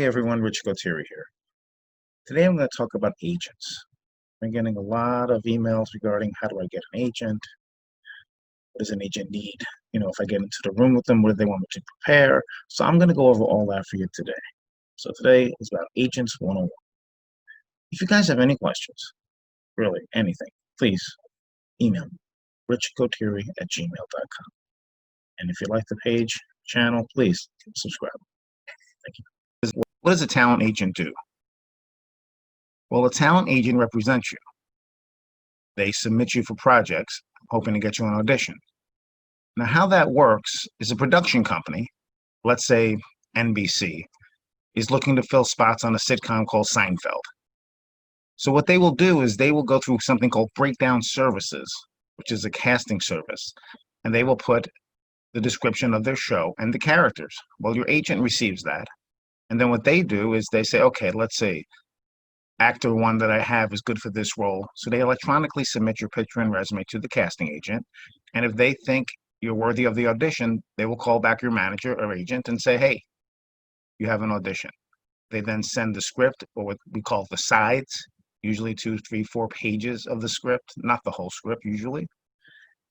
Hey everyone, Rich Goteri here. Today I'm going to talk about agents. I'm getting a lot of emails regarding how do I get an agent? What does an agent need? If I get into the room with them, what do they want me to prepare? So I'm going to go over all that for you today. So today is about Agents 101. If you guys have any questions, really anything, please email me, richgoteri@gmail.com. And if you like the page, channel, please subscribe. Thank you. What does a talent agent do? Well, a talent agent represents you. They submit you for projects, hoping to get you an audition. Now, how that works is a production company, let's say NBC, is looking to fill spots on a sitcom called Seinfeld. So what they will do is they will go through something called breakdown services, which is a casting service, and they will put the description of their show and the characters. Well, your agent receives that, and then what they do is they say, okay, let's say actor one that I have is good for this role. So they electronically submit your picture and resume to the casting agent. And if they think you're worthy of the audition, they will call back your manager or agent and say, hey, you have an audition. They then send the script, or what we call the sides, usually 2, 3, 4 pages of the script, not the whole script usually.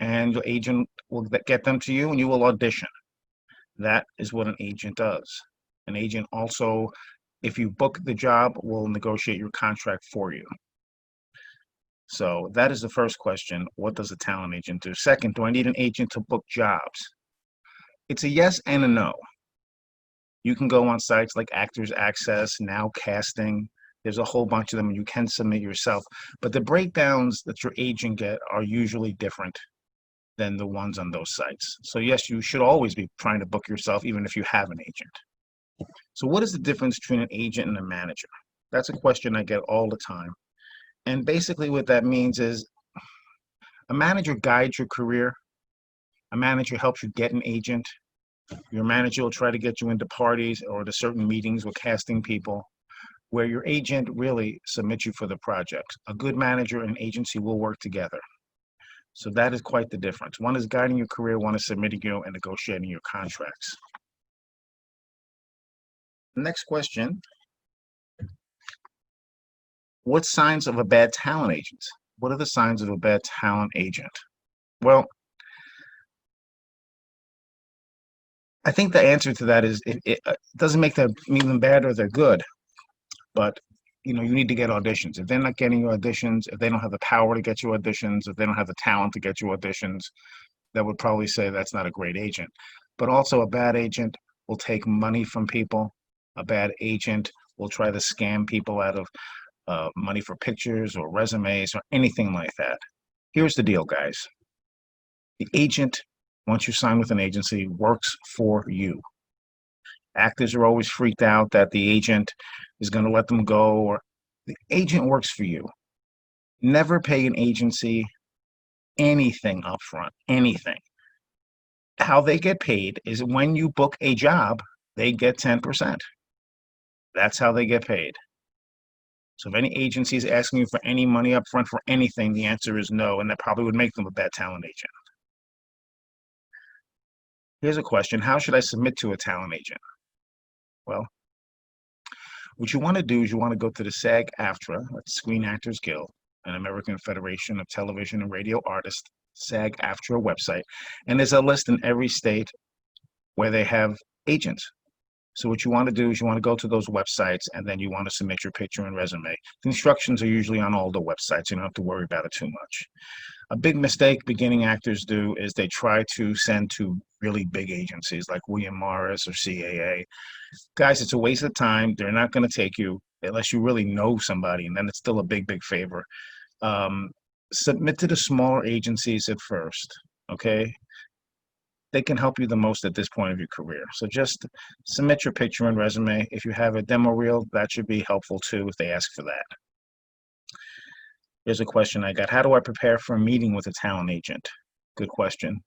And your agent will get them to you and you will audition. That is what an agent does. An agent also, if you book the job, will negotiate your contract for you. So that is the first question. What does a talent agent do? Second, do I need an agent to book jobs? It's a yes and a no. You can go on sites like Actors Access, Now Casting. There's a whole bunch of them, and you can submit yourself. But the breakdowns that your agent get are usually different than the ones on those sites. So yes, you should always be trying to book yourself, even if you have an agent. So what is the difference between an agent and a manager? That's a question I get all the time. And basically what that means is a manager guides your career. A manager helps you get an agent. Your manager will try to get you into parties or to certain meetings with casting people, where your agent really submits you for the project. A good manager and agency will work together. So that is quite the difference. One is guiding your career, one is submitting you and negotiating your contracts. Next question. What signs of a bad talent agent? What are the signs of a bad talent agent? Well, I think the answer to that is it doesn't make them bad or they're good, but you need to get auditions. If they're not getting you auditions, if they don't have the power to get you auditions, if they don't have the talent to get you auditions, that would probably say that's not a great agent. But also a bad agent will take money from people. A bad agent will try to scam people out of money for pictures or resumes or anything like that. Here's the deal, guys. The agent, once you sign with an agency, works for you. Actors are always freaked out that the agent is going to let them go, or the agent works for you. Never pay an agency anything up front, anything. How they get paid is when you book a job, they get 10%. That's how they get paid. So if any agency is asking you for any money up front for anything, the answer is no, and that probably would make them a bad talent agent. Here's a question. How should I submit to a talent agent? Well, what you want to do is you want to go to the SAG-AFTRA, that's Screen Actors Guild, an American Federation of Television and Radio Artists, SAG-AFTRA website, and there's a list in every state where they have agents. So what you want to do is you want to go to those websites and then you want to submit your picture and resume. The instructions are usually on all the websites. You don't have to worry about it too much. A big mistake beginning actors do is they try to send to really big agencies like William Morris or CAA. Guys, it's a waste of time. They're not going to take you unless you really know somebody, and then it's still a big, big favor. Submit to the smaller agencies at first, okay? They can help you the most at this point of your career. So just submit your picture and resume. If you have a demo reel, that should be helpful too if they ask for that. Here's a question I got. How do I prepare for a meeting with a talent agent? Good question.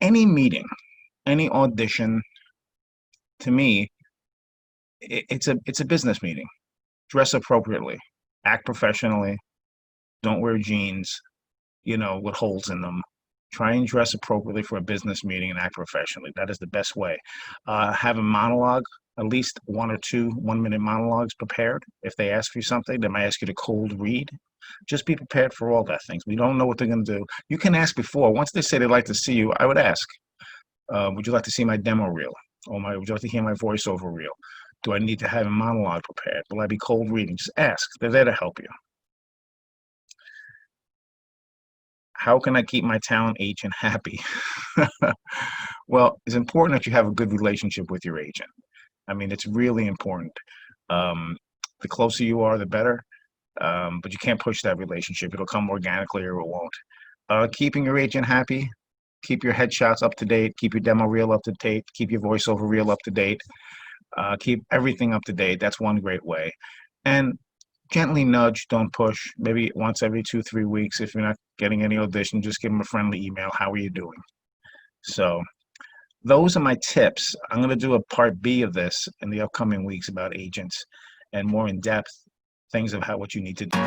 Any meeting, any audition, to me, it's a business meeting. Dress appropriately, act professionally, don't wear jeans, with holes in them. Try and dress appropriately for a business meeting and act professionally. That is the best way. Have a monologue at least 1 or 2 1-minute monologues prepared. If they ask you something, they might ask you to cold read. Just be prepared for all that things. We don't know what they're going to do. You can ask before. Once they say they'd like to see you, I would ask, would you like to see my demo reel? Or would you like to hear my voiceover reel? Do I need to have a monologue prepared? Will I be cold reading? Just ask. They're there to help you. How can I keep my talent agent happy? Well, it's important that you have a good relationship with your agent. I mean, it's really important. Um, the closer you are, the better. But you can't push that relationship. It'll come organically or it won't. Keeping your agent happy, keep your headshots up to date, keep your demo reel up to date, keep your voiceover reel up to date, keep everything up to date. That's one great way. And gently nudge, don't push. Maybe once every 2, 3 weeks. If you're not getting any audition, just give them a friendly email. How are you doing? So those are my tips. I'm going to do a part B of this in the upcoming weeks about agents and more in depth things of what you need to do.